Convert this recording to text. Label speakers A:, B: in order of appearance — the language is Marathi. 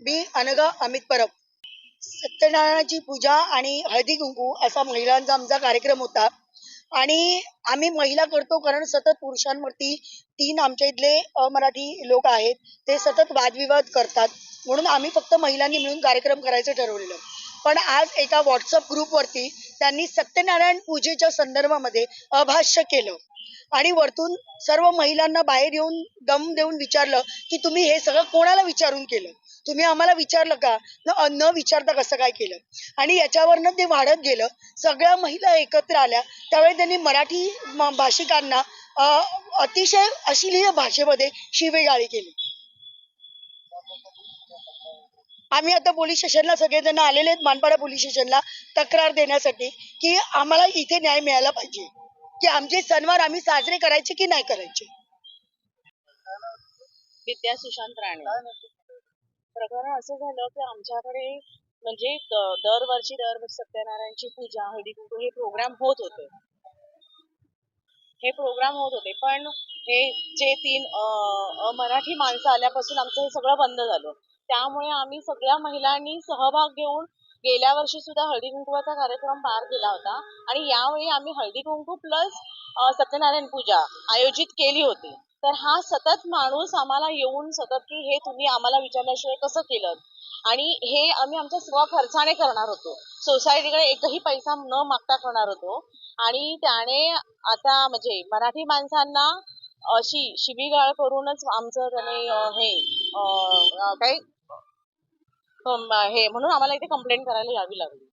A: मी अनघा अमित परब. सत्यनारायणाची पूजा आणि हळदी कुंकू असा महिलांचा आमचा कार्यक्रम होता आणि आम्ही महिला करतो कारण सतत पुरुषांवरती 3 आमच्या इथले अमराठी लोक आहेत, ते सतत वादविवाद करतात. म्हणून आम्ही फक्त महिलांनी मिळून कार्यक्रम करायचं ठरवलेलं. पण आज एका व्हॉट्सअप ग्रुपवरती त्यांनी सत्यनारायण पूजेच्या संदर्भामध्ये अभाष्य केलं आणि वरतून सर्व महिलांना बाहेर येऊन दम देऊन विचारलं की तुम्ही हे सगळं कोणाला विचारून केलं, तुम्ही आम्हाला विचारलं का, न विचारता कसं काय केलं. आणि याच्यावरनं ते वाढत गेलं. सगळ्या महिला एकत्र आल्या त्यावेळी त्यांनी मराठी भाषिकांना अतिशय अश्लील भाषेमध्ये शिवीगाळी केली. आम्ही आता पोलीस स्टेशनला सगळेजण आलेले आहेत, मानपाडा पोलीस स्टेशनला तक्रार देण्यासाठी की आम्हाला इथे न्याय मिळाला पाहिजे, की आमचे सणवार आम्ही साजरे करायचे की नाही करायचे.
B: विद्या सुशांत राणे. प्रकरण असं झालं की आमच्याकडे म्हणजे दरवर्षी सत्यनारायणची पूजा, हळदी कुंकू हे प्रोग्राम होत होते. पण हे जे 3 मराठी माणसं आल्यापासून आमचं हे सगळं बंद झालं. त्यामुळे आम्ही सगळ्या महिलांनी सहभाग घेऊन गेल्या वर्षी सुद्धा हळदी कुंकवाचा कार्यक्रम पार केला होता आणि यावेळी आम्ही हळदी कुंकू प्लस सत्यनारायण पूजा आयोजित केली होती. तर हा सतत माणूस आम्हाला येऊन सतत की हे तुम्ही आम्हाला विचारल्याशिवाय कसं केलं, आणि हे आम्ही आमच्या स्वखर्चाने करणार होतो, सोसायटीकडे एकही पैसा न मागता करणार होतो. आणि त्याने आता म्हणजे मराठी माणसांना अशी शिवीगाळ करूनच आमचं त्याने हे काय हे म्हणून आम्हाला इथे कंप्लेंट करायला यावी लागली.